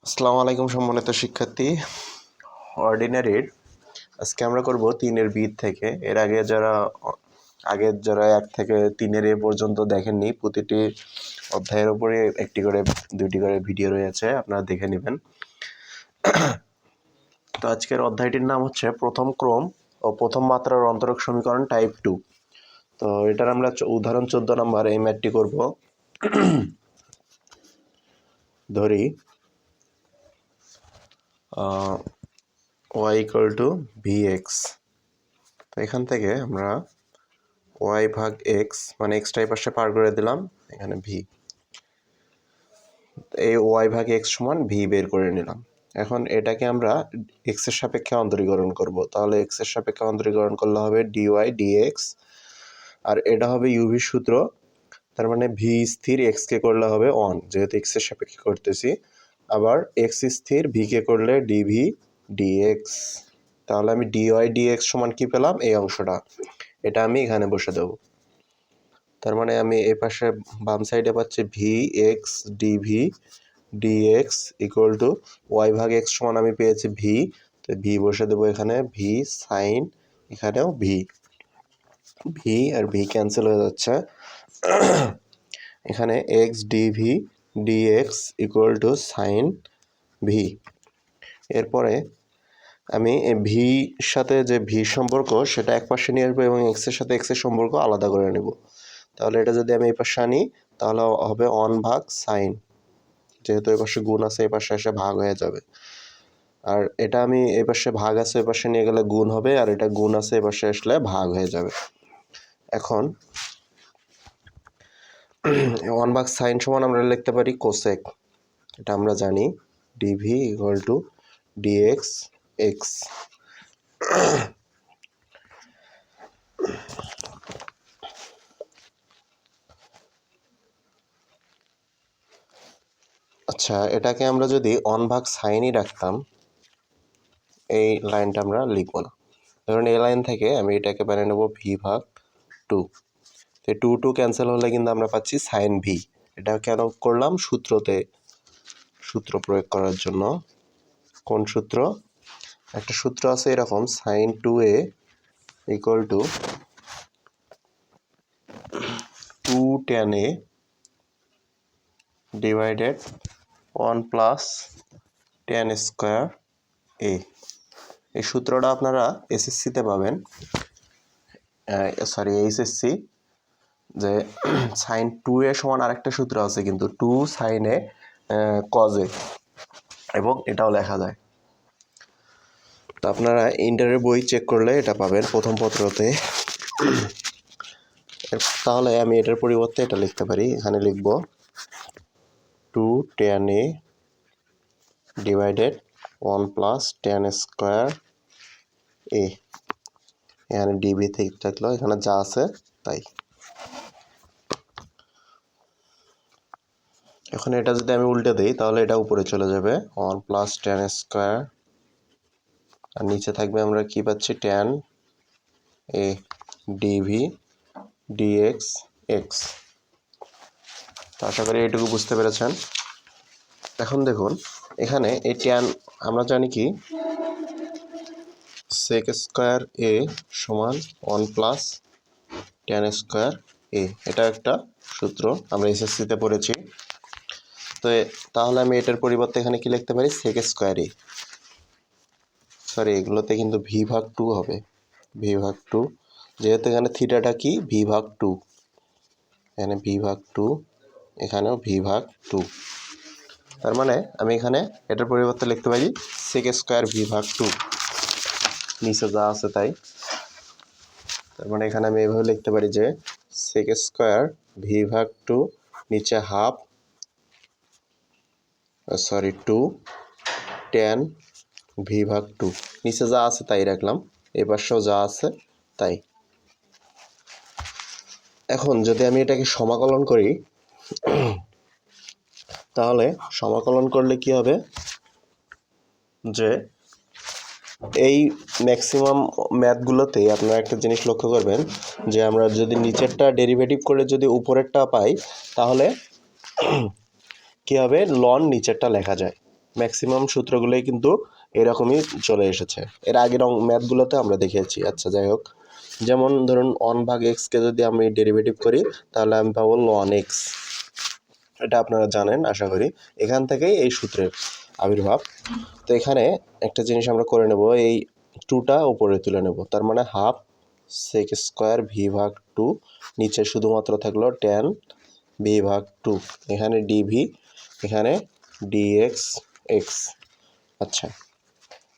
আসসালামু আলাইকুম সম্মানিত শিক্ষার্থী। অর্ডিনারির আজকে আমরা করব 3-এর বি থেকে। এর আগে যারা 1 থেকে 3-এর এ পর্যন্ত দেখেননি, প্রতিটি অধ্যায়ের উপরে একটি করে 2টি করে ভিডিও রয়েছে, আপনারা দেখে নেবেন। তো আজকের অধ্যায়টির নাম হচ্ছে প্রথম ক্রম ও প্রথম মাত্রার অন্তরক সমীকরণ টাইপ 2। তো এটার আমরা উদাহরণ 14 নম্বর এই ম্যাথটি করব। ধরি y ইকুয়াল টু vx। তো এখান থেকে আমরা y ভাগ x মানে এক্সটা এই পাশে পার করে দিলাম, এখানে v, এই y ভাগ x সমান v বের করে নিলাম। এখন এটাকে আমরা x এর সাপেক্ষে অন্তরীকরণ করব। তাহলে x এর সাপেক্ষে অন্তরীকরণ করলে হবে dy dx, আর এটা হবে uv সূত্র, তার মানে v স্থির x কে করলে হবে 1, যেহেতু x এর সাপেক্ষে করতেছি। আবার x স্থির v কে করলে dv dx। তাহলে আমি dy dx সমান কি পেলাম, এই অংশটা, এটা আমি এখানে বসে দেব। তার মানে আমি এই পাশে বাম সাইডে পাচ্ছি vx dv dx equal two y ভাগ x সমান আমি পেয়েছি v, তো v বসে দেবো এখানে, v সাইন, এখানেও v আর v ক্যান্সেল হয়ে যাচ্ছে। এখানে x dv dx equal to sine v। এরপরে আমি v সাথে যে v সম্পর্ক সেটা এক পাশে নিয়ে আসবো এবং x এর সাথে x এর সম্পর্ক আলাদা করে নেব। তাহলে এটা যদি আমি এই পাশে আনি তাহলে হবে 1 ভাগ সাইন, যেহেতু এই পাশে গুণ আছে এই পাশে এসে ভাগ হয়ে যাবে। আর এটা আমি এই পাশে ভাগ আছে এই পাশে নিয়ে গেলে গুণ হবে, আর এটা গুণ আছে এই পাশে আসলে ভাগ হয়ে যাবে। এখন 1 ভাগ সাইন সমান আমরা লিখতে পারি কোসেক, এটা আমরা জানি, dv equal to dx x। আচ্ছা, এটাকে আমরা যদি 1 ভাগ সাইনই রাখতাম, এই লাইনটা আমরা লিখব না। ধরুন এই লাইন থেকে আমি এটাকে বানিয়ে নেব v ভাগ 2। তো 2 ক্যান্সেল হলে কিন্তু আমরা পাচ্ছি সাইন v। এটা কেন করলাম, সূত্র প্রয়োগ করার জন্য। কোন সূত্র? একটা সূত্র আছে এরকম, sine 2a equal to 2 tan a divided 1 plus tan square a। এই সূত্রটা আপনারা এসএসসিতে পাবেন, এইচএসসি, যে সাইন 2a সমান আরেকটা সূত্র আছে কিন্তু 2 সাইন a কজ a, এবং এটাও লেখা যায়। তো আপনারা ইন্টারের বই চেক করলে এটা পাবেন প্রথম পত্রতে। তাহলে আমি এটার পরিবর্তে এটা লিখতে পারি, এখানে লিখব 2 tan a divided 1 plus tan square a। এখানে ডিবি থেকে থাকলো, এখানে যা আছে তাই। এখন এটা যদি আমি উল্টে দিই তাহলে এটা উপরে চলে যাবে 1 প্লাস tan স্কোয়ার, আর নিচে থাকবে আমরা কি পাচ্ছি, tan a dv dx x। তো আশা করি এইটুকু বুঝতে পেরেছেন। এখন দেখুন এখানে এই tan আমরা জানি কি, sec স্কোয়ার a সমান 1 প্লাস tan স্কোয়ার a, এটা একটা সূত্র আমরা এসএসসিতে পড়েছি। তো তাহলে আমি এটার পরিবর্তে এখানে কি লিখতে পারি, sec স্কোয়ার a, সরি এগুলোতে কিন্তু v ভাগ 2 হবে, v ভাগ 2, যেহেতু এখানে থিটাটা কি v ভাগ 2, এখানে v ভাগ 2, এখানেও v ভাগ 2। তার মানে আমি এখানে এটার পরিবর্তে লিখতে পারি sec স্কোয়ার v ভাগ 2, নিচে যা আছে তাই। তার মানে এখানে আমি এইভাবে লিখতে পারি যে sec স্কোয়ার v ভাগ 2 নিচে হাফ, 2 tan v ভাগ 2, নিচে যা আছে তাই রাখলাম, এই পাশেও যা আছে তাই। এখন যদি আমি এটাকে সমাকলন করি, তাহলে সমাকলন করলে কি হবে, যে এই ম্যাক্সিমাম ম্যাথগুলোতেই আপনারা একটা জিনিস লক্ষ্য করবেন, যে আমরা যদি নিচেরটা ডেরিভেটিভ করে যদি উপরেরটা পাই তাহলে কি হবে, লন নিচেরটা লেখা যায়, ম্যাক্সিমাম সূত্রগুলোই কিন্তু এরকমই চলে এসেছে। এর আগের ম্যাথগুলোতে আমরা দেখিয়েছি। আচ্ছা যাই হোক, যেমন ধরুন 1/x-কে যদি আমি ডেরিভেটিভ করি তাহলে আমি পাবো ln x। এটা আপনারা জানেন আশা করি, এখান থেকেই এই সূত্রের আবির্ভাব। তো এখানে একটা জিনিস আমরা করে নেব, এই 2টা উপরে তুলে নেব, তার মানে হাফ sec স্কোয়ার v/2, নিচে শুধুমাত্র থাকলো tan v/2, এখানে dv, এখানে dx x। আচ্ছা,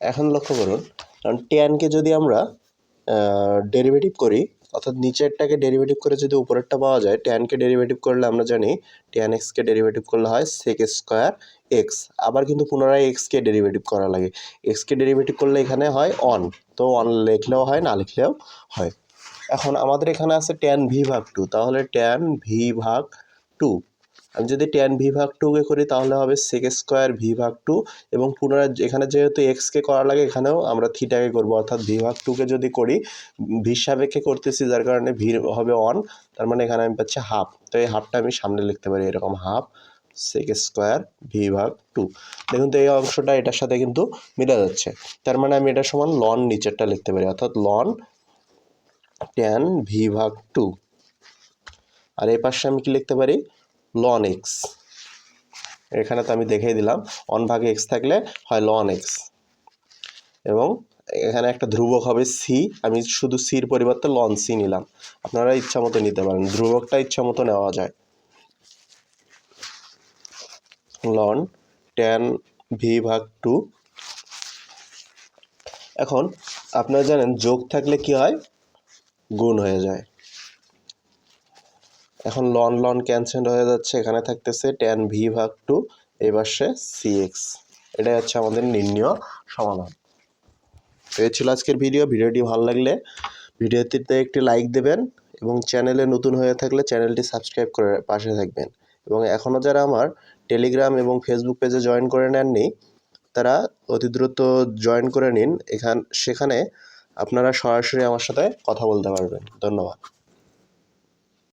এখন লক্ষ্য করুন, কারণ ট্যানকে যদি আমরা ডেরিভেটিভ করি, অর্থাৎ নিচেরটাকে ডেরিভেটিভ করে যদি উপরেরটা পাওয়া যায়, ট্যানকে ডেরিভেটিভ করলে আমরা জানি ট্যান এক্সকে ডেরিভেটিভ করলে হয় সেক স্কোয়ার এক্স। আবার কিন্তু পুনরায় এক্সকে ডেরিভেটিভ করা লাগে, এক্সকে ডেরিভেটিভ করলে এখানে হয় অন, তো অন লিখলেও হয়, না লিখলেও হয়। এখন আমাদের এখানে আছে ট্যান v/2, তাহলে ট্যান v/2, আমি যদি ট্যান v/2কে করি তাহলে হবে সেক স্কোয়ার v/2, এবং পুনরায় এখানে যেহেতু এক্সকে করা লাগে এখানেও আমরা থিটাকে করবো, অর্থাৎ v/2কে যদি করি ভির সাপেক্ষে করতেছি যার কারণে ভি হবে অন, তার মানে এখানে আমি পাচ্ছি হাফ। তো এই হাফটা আমি সামনে লিখতে পারি এরকম, হাফ সেক স্কোয়ার v/2। দেখুন তো এই অংশটা এটার সাথে কিন্তু মিলে যাচ্ছে, তার মানে আমি এটা সমান লন নিচেরটা লিখতে পারি, অর্থাৎ লন ট্যান v/2। আর এই পাশে আমি কি লিখতে পারি, ln x। এখানে তো আমি দেখিয়ে দিলাম 1/x থাকলে হয় ln x, এবং এখানে একটা ধ্রুবক হবে c, আমি শুধু c-র পরিবর্তে ln c নিলাম। আপনারা ইচ্ছা মতো নিতে পারেন, ধ্রুবকটা ইচ্ছা মতো নেওয়া যায়। ln tan v/2। এখন আপনারা জানেন যোগ থাকলে কি হয়, গুণ হয়ে যায়। এখন লন লন ক্যান্সেল হয়ে যাচ্ছে, এখানে থাকতেছে ট্যান v/2, এই পাশে cx। এটাই হচ্ছে আমাদের নির্ণয় সমাধান। তো এই ছিল আজকের ভিডিওটি ভালো লাগলে ভিডিওটিতে একটি লাইক দেবেন, এবং চ্যানেলে নতুন হয়ে থাকলে চ্যানেলটি সাবস্ক্রাইব করে পাশে থাকবেন। এবং এখনও যারা আমার টেলিগ্রাম এবং ফেসবুক পেজে জয়েন করে নেননি তারা অতি দ্রুত জয়েন করে নিন, সেখানে আপনারা সরাসরি আমার সাথে কথা বলতে পারবেন। ধন্যবাদ।